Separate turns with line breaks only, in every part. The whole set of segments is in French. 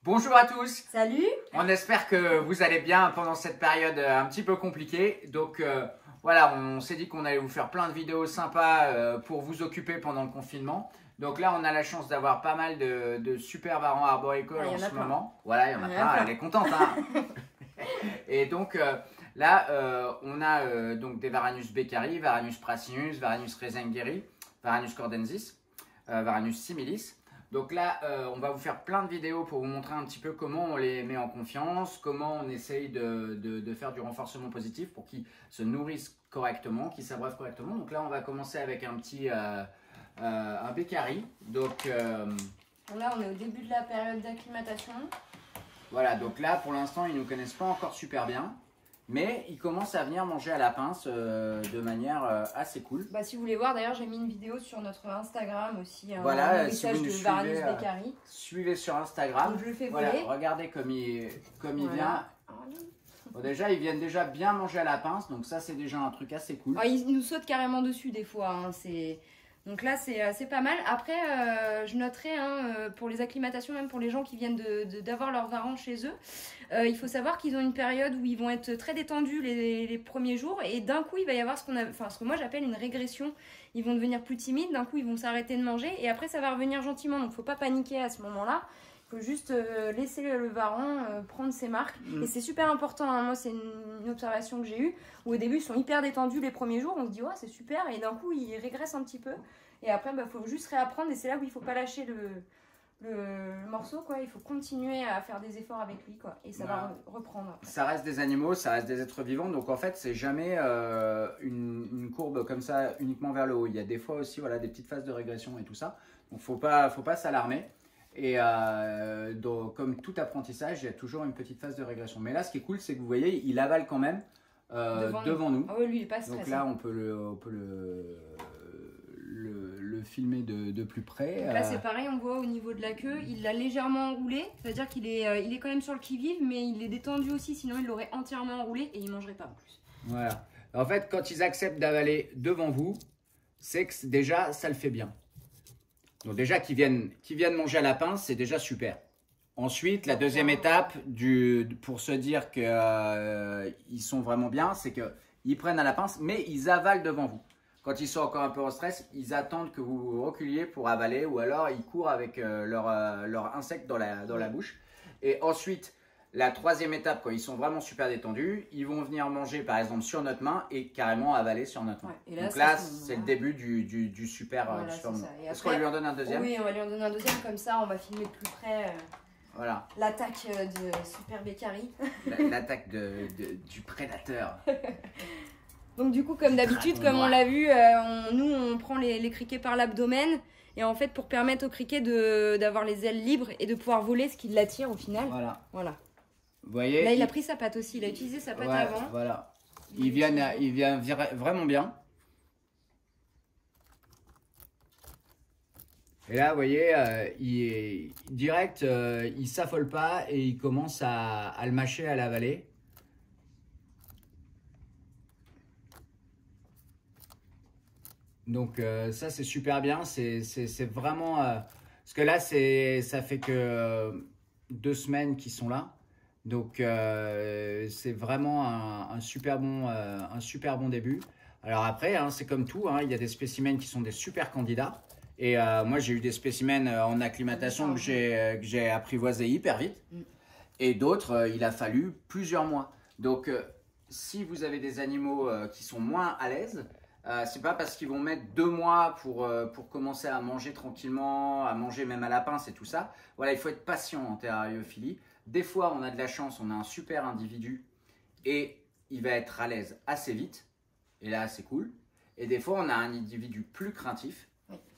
Bonjour à tous.
Salut.
On espère que vous allez bien pendant cette période un petit peu compliquée. Donc voilà, on s'est dit qu'on allait vous faire plein de vidéos sympas pour vous occuper pendant le confinement. Donc là, on a la chance d'avoir pas mal de super varans arboricoles en ce moment. Voilà, il y en a plein, elle est contente. Hein. Et donc là, on a donc des Varanus beccari, Varanus prasinus, Varanus rezengeri, Varanus cordensis, Varanus similis. Donc là, on va vous faire plein de vidéos pour vous montrer un petit peu comment on les met en confiance, comment on essaye de faire du renforcement positif pour qu'ils se nourrissent correctement, qu'ils s'abreuvent correctement. Donc là, on va commencer avec un petit un beccari. Donc
là, on est au début de la période d'acclimatation.
Voilà, donc là, pour l'instant, ils ne nous connaissent pas encore super bien. Mais ils commencent à venir manger à la pince de manière assez cool.
Bah, si vous voulez voir, d'ailleurs, j'ai mis une vidéo sur notre Instagram aussi.
Voilà,
un message de Varanus beccari.
Suivez sur Instagram.
Donc, je le fais
voilà,
voler.
regardez comme il
Voilà.
vient. Bon, déjà, ils viennent déjà bien manger à la pince. Donc ça, c'est déjà un truc assez cool.
Ah, ils nous sautent carrément dessus des fois. Hein, donc là, c'est pas mal. Après, je noterai pour les acclimatations, même pour les gens qui viennent d'avoir leur varan chez eux, il faut savoir qu'ils ont une période où ils vont être très détendus les premiers jours et d'un coup, il va y avoir ce que moi j'appelle une régression. Ils vont devenir plus timides, d'un coup, ils vont s'arrêter de manger et après, ça va revenir gentiment. Donc, il ne faut pas paniquer à ce moment-là. Il faut juste laisser le varan prendre ses marques. Et c'est super important. Hein. Moi, c'est une observation que j'ai eue où au début, ils sont hyper détendus les premiers jours. On se dit, ouais, c'est super. Et d'un coup, ils régressent un petit peu. Et après, il faut juste réapprendre. Et c'est là où il ne faut pas lâcher le morceau. Quoi. Il faut continuer à faire des efforts avec lui. Quoi. Et ça va reprendre. Après.
Ça reste des animaux, ça reste des êtres vivants. Donc en fait, c'est jamais une courbe comme ça uniquement vers le haut. Il y a des fois aussi voilà, des petites phases de régression et tout ça. Donc il ne faut pas s'alarmer. Et donc, comme tout apprentissage, il y a toujours une petite phase de régression. Mais là, ce qui est cool, c'est que vous voyez, il avale quand même devant nous.
Ah oui, lui, il est pas stressé.
Donc là, on peut le filmer de plus près.
Donc là, c'est pareil, on voit au niveau de la queue, il l'a légèrement enroulé. C'est-à-dire qu'il est, il est quand même sur le qui-vive, mais il est détendu aussi, sinon il l'aurait entièrement enroulé et il ne mangerait pas en plus.
Voilà. En fait, quand ils acceptent d'avaler devant vous, c'est que déjà, ça le fait bien. Donc déjà, qu'ils viennent manger à la pince, c'est déjà super. Ensuite, la deuxième étape pour se dire qu'ils sont vraiment bien, c'est qu'ils prennent à la pince, mais ils avalent devant vous. Quand ils sont encore un peu en stress, ils attendent que vous reculiez pour avaler ou alors ils courent avec leur insecte dans la bouche. Et ensuite, la troisième étape, quand ils sont vraiment super détendus, ils vont venir manger par exemple sur notre main et carrément avaler sur notre main. Ouais, donc là, c'est le début du super moment. Est-ce qu'on lui en donne un deuxième?
Oui, on va lui en donner un deuxième, comme ça on va filmer de plus près
voilà.
L'attaque de Super Beccari.
L'attaque du prédateur.
Donc du coup, comme d'habitude, comme on l'a vu, nous on prend les criquets par l'abdomen. Et en fait, pour permettre aux criquets d'avoir les ailes libres et de pouvoir voler, ce qui l'attire au final. Voilà.
Vous voyez,
là, il a pris sa patte aussi. Il a utilisé sa patte avant.
Voilà. Il vient vraiment bien. Et là, vous voyez, il est direct, il s'affole pas et il commence à le mâcher, à l'avaler. Donc ça, c'est super bien. C'est vraiment... parce que là, ça fait que 2 semaines qu'ils sont là. Donc c'est vraiment un super bon début. Alors après, hein, c'est comme tout, hein, il y a des spécimens qui sont des super candidats. Et moi, j'ai eu des spécimens en acclimatation que j'ai apprivoisés hyper vite. Et d'autres, il a fallu plusieurs mois. Donc si vous avez des animaux qui sont moins à l'aise, c'est pas parce qu'ils vont mettre 2 mois pour commencer à manger tranquillement, à manger même à la pince et tout ça. Voilà, il faut être patient en terrariophilie. Des fois, on a de la chance, on a un super individu et il va être à l'aise assez vite. Et là, c'est cool. Et des fois, on a un individu plus craintif.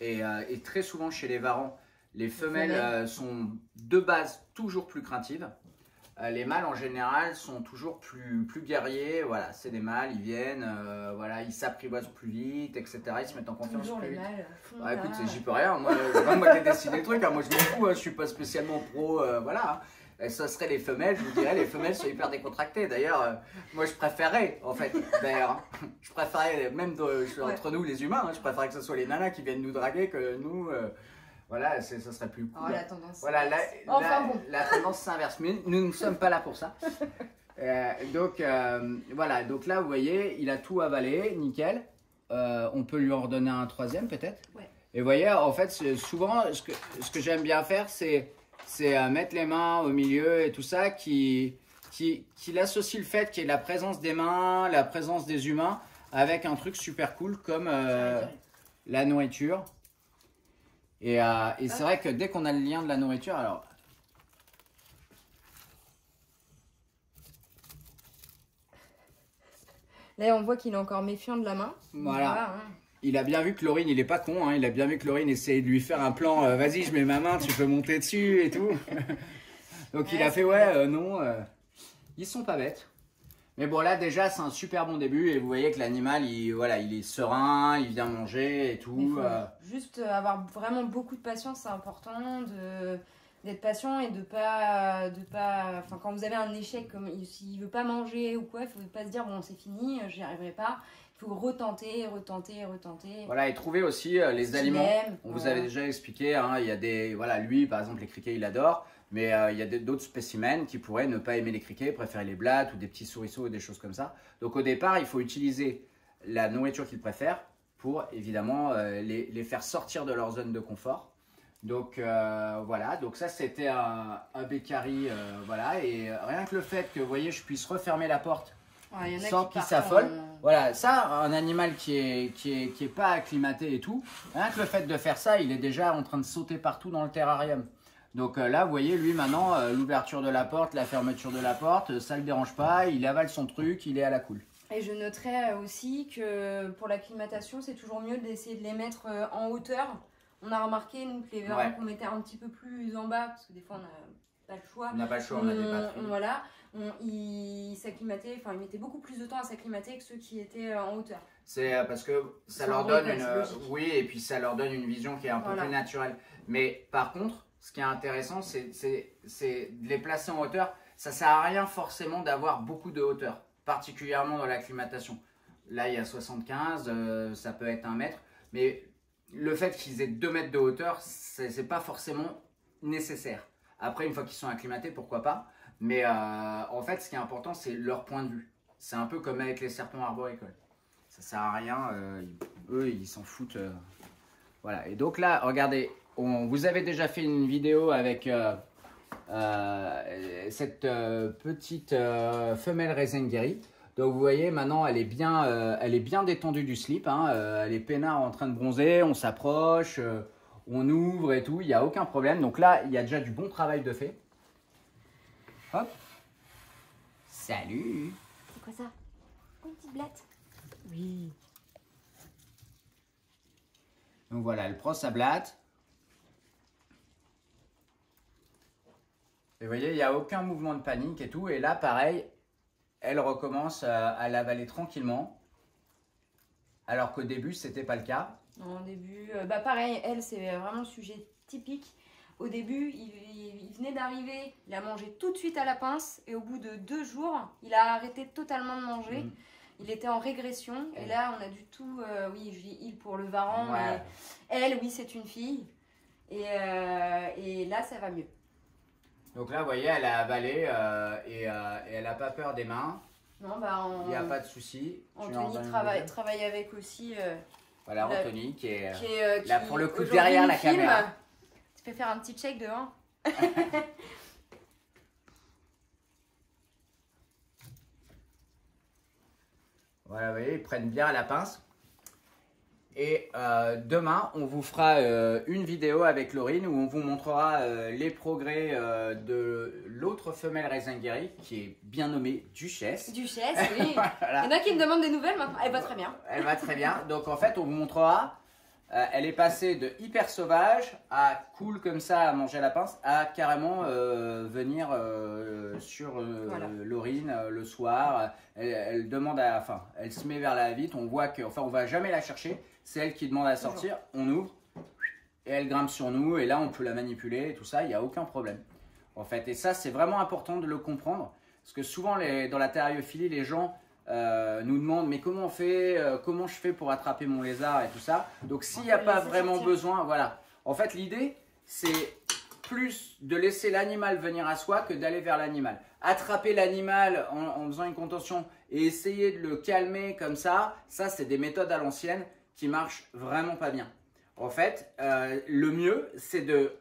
Et très souvent, chez les varans, les femelles sont de base toujours plus craintives. Les mâles, en général, sont toujours plus guerriers. Voilà, c'est des mâles, ils viennent, voilà, ils s'apprivoisent plus vite, etc. Ils se mettent en confiance
toujours
plus
les
vite.
mâles.
Écoute, j'y peux rien. Moi, c'est pas moi qui ai décidé le truc. Hein. Moi, je m'en fous. Hein. Je suis pas spécialement pro. Voilà. Et ça serait les femelles. Je vous dirais, les femelles sont hyper décontractées. D'ailleurs, moi, je préférerais, en fait. D'ailleurs, je préférerais, même entre nous, les humains, hein, je préférerais que ce soit les nanas qui viennent nous draguer que nous. Voilà, ça serait plus cool.
Oh, la tendance.
Voilà,
Enfin, bon.
la tendance s'inverse, mais nous ne sommes pas là pour ça. Voilà, donc là, vous voyez, il a tout avalé, nickel. On peut lui en redonner un troisième peut-être.
Ouais.
Et vous voyez, en fait, souvent, ce que j'aime bien faire, c'est mettre les mains au milieu et tout ça, qui associe le fait qu'il y ait la présence des mains, la présence des humains, avec un truc super cool comme la nourriture. Et c'est vrai que dès qu'on a le lien de la nourriture, alors...
Là, on voit qu'il est encore méfiant de la main.
Voilà. Il a bien vu que Laurine, il est pas con, hein. Il a bien vu que Laurine essayait de lui faire un plan, vas-y, je mets ma main, tu peux monter dessus et tout. Donc ouais, il a fait, non, ils sont pas bêtes. Mais bon, là, déjà, c'est un super bon début. Et vous voyez que l'animal, il est serein, il vient manger et tout.
Juste avoir vraiment beaucoup de patience, c'est important. D'être patient et de pas enfin quand vous avez un échec, comme s'il veut pas manger ou quoi, il faut pas se dire bon c'est fini, j'y arriverai pas. Il faut retenter.
Voilà, et trouver aussi les aliments. On vous avait déjà expliqué, hein, il y a des, voilà, lui par exemple les criquets il adore, mais il y a d'autres spécimens qui pourraient ne pas aimer les criquets, préférer les blattes ou des petits souriceaux ou des choses comme ça. Donc au départ il faut utiliser la nourriture qu'ils préfèrent pour évidemment les faire sortir de leur zone de confort. Donc voilà, donc ça c'était un bécari, voilà, et rien que le fait que vous voyez je puisse refermer la porte sans qu'il s'affole, voilà, ça un animal qui est pas acclimaté et tout, rien que le fait de faire ça, il est déjà en train de sauter partout dans le terrarium. Donc là vous voyez lui maintenant l'ouverture de la porte, la fermeture de la porte, ça le dérange pas, il avale son truc, il est à la cool.
Et je noterais aussi que pour l'acclimatation c'est toujours mieux d'essayer de les mettre en hauteur. On a remarqué, nous, que les verrons qu'on mettait un petit peu plus en bas, parce que des fois, on n'a pas le choix.
On n'a pas le choix, on a des batteries.
Voilà, ils s'acclimataient, enfin, ils mettaient beaucoup plus de temps à s'acclimater que ceux qui étaient en hauteur.
C'est parce que ça leur donne oui, et puis ça leur donne une vision qui est un peu plus naturelle. Mais par contre, ce qui est intéressant, c'est de les placer en hauteur. Ça sert à rien forcément d'avoir beaucoup de hauteur, particulièrement dans l'acclimatation. Là, il y a 75, ça peut être 1 mètre, mais... Le fait qu'ils aient 2 mètres de hauteur, c'est pas forcément nécessaire. Après, une fois qu'ils sont acclimatés, pourquoi pas. Mais en fait, ce qui est important, c'est leur point de vue. C'est un peu comme avec les serpents arboricoles. Ça sert à rien. Eux, ils s'en foutent. Voilà. Et donc là, regardez, vous avez déjà fait une vidéo avec cette petite femelle Rasengaሪ. Donc vous voyez, maintenant elle est bien détendue du slip, hein, elle est peinard en train de bronzer, on s'approche, on ouvre et tout, il n'y a aucun problème. Donc là, il y a déjà du bon travail de fait. Hop. Salut.
C'est quoi ça? Une petite blatte. Oui.
Donc voilà, elle prend sa blatte. Et vous voyez, il n'y a aucun mouvement de panique et tout. Et là, pareil, elle recommence à l'avaler tranquillement, alors qu'au début, c'était pas le cas.
Non, au début, pareil, elle, c'est vraiment le sujet typique. Au début, il venait d'arriver, il a mangé tout de suite à la pince, et au bout de 2 jours, il a arrêté totalement de manger. Il était en régression, et là, on a du tout, oui, je dis il pour le varan, mais elle, oui, c'est une fille, et là, ça va mieux.
Donc là, vous voyez, elle a avalé et elle n'a pas peur des mains.
Non,
il n'y a pas de souci.
Anthony travaille avec aussi.
Voilà, Anthony qui est là pour le coup derrière la caméra.
Tu peux faire un petit check devant.
Voilà, vous voyez, ils prennent bien à la pince. Et demain, on vous fera une vidéo avec Laurine où on vous montrera les progrès de l'autre femelle Rasengari qui est bien nommée Duchesse.
Duchesse, oui. Voilà. Il y en a qui me demandent des nouvelles maintenant. Elle va très bien.
Elle va très bien. Donc en fait, on vous montrera. Elle est passée de hyper sauvage à cool comme ça à manger à la pince à carrément venir sur Laurine le soir. Elle demande enfin, elle se met vers la vitre. On voit que, enfin, on va jamais la chercher. C'est elle qui demande à sortir. On ouvre et elle grimpe sur nous. Et là, on peut la manipuler et tout ça. Il n'y a aucun problème. En fait, et ça, c'est vraiment important de le comprendre parce que souvent dans la terriophilie, les gens nous demandent mais comment on fait, comment je fais pour attraper mon lézard et tout ça. Donc s'il n'y a pas vraiment besoin, voilà. En fait l'idée c'est plus de laisser l'animal venir à soi que d'aller vers l'animal. Attraper l'animal en faisant une contention et essayer de le calmer comme ça c'est des méthodes à l'ancienne qui marchent vraiment pas bien. En fait, le mieux, c'est de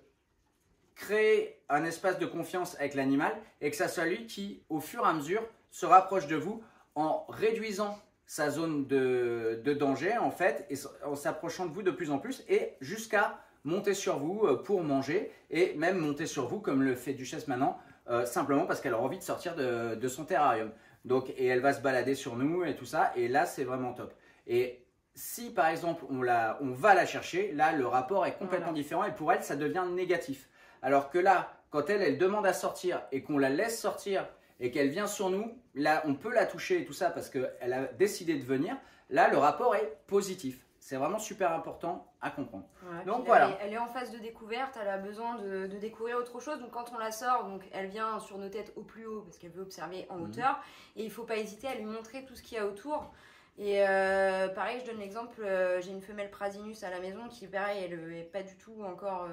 créer un espace de confiance avec l'animal et que ça soit lui qui, au fur et à mesure, se rapproche de vous en réduisant sa zone de danger en fait et en s'approchant de vous de plus en plus et jusqu'à monter sur vous pour manger et même monter sur vous comme le fait Duchesse maintenant simplement parce qu'elle a envie de sortir de son terrarium. Donc, et elle va se balader sur nous et tout ça et là c'est vraiment top. Et si par exemple on va la chercher, là le rapport est complètement différent et pour elle ça devient négatif. Alors que là, quand elle demande à sortir et qu'on la laisse sortir et qu'elle vient sur nous, là on peut la toucher et tout ça parce qu'elle a décidé de venir, là le rapport est positif. C'est vraiment super important à comprendre.
Ouais,
donc voilà.
Elle est en phase de découverte, elle a besoin de découvrir autre chose. Donc quand on la sort, donc elle vient sur nos têtes au plus haut parce qu'elle veut observer en hauteur. Et il ne faut pas hésiter à lui montrer tout ce qu'il y a autour. Et pareil, je donne l'exemple, j'ai une femelle Prasinus à la maison qui pareil, elle n'est pas du tout encore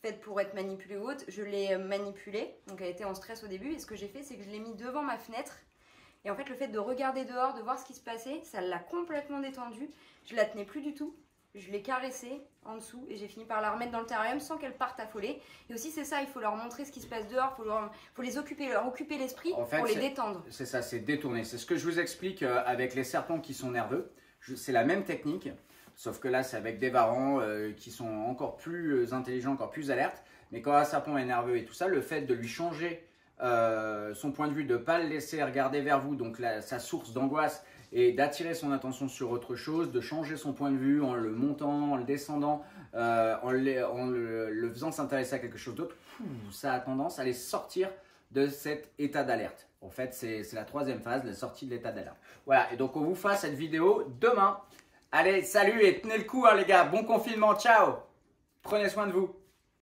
faite pour être manipulée ou autre. Je l'ai manipulée, donc elle était en stress au début. Et ce que j'ai fait, c'est que je l'ai mis devant ma fenêtre. Et en fait, le fait de regarder dehors, de voir ce qui se passait, ça l'a complètement détendue. Je la tenais plus du tout. Je l'ai caressée en dessous et j'ai fini par la remettre dans le terrarium sans qu'elle parte affolée. Et aussi, c'est ça, il faut leur montrer ce qui se passe dehors, faut les occuper, leur occuper l'esprit pour les détendre.
C'est ça, c'est détourner. C'est ce que je vous explique avec les serpents qui sont nerveux. C'est la même technique, sauf que là, c'est avec des varans qui sont encore plus intelligents, encore plus alertes. Mais quand un serpent est nerveux et tout ça, le fait de lui changer son point de vue, de ne pas le laisser regarder vers vous, donc sa source d'angoisse, et d'attirer son attention sur autre chose, de changer son point de vue en le montant, en le descendant, en le faisant s'intéresser à quelque chose d'autre, ça a tendance à les sortir de cet état d'alerte. En fait, c'est la troisième phase, la sortie de l'état d'alerte. Voilà, et donc on vous fera cette vidéo demain. Allez, salut et tenez le coup hein, les gars, bon confinement, ciao. Prenez soin de vous.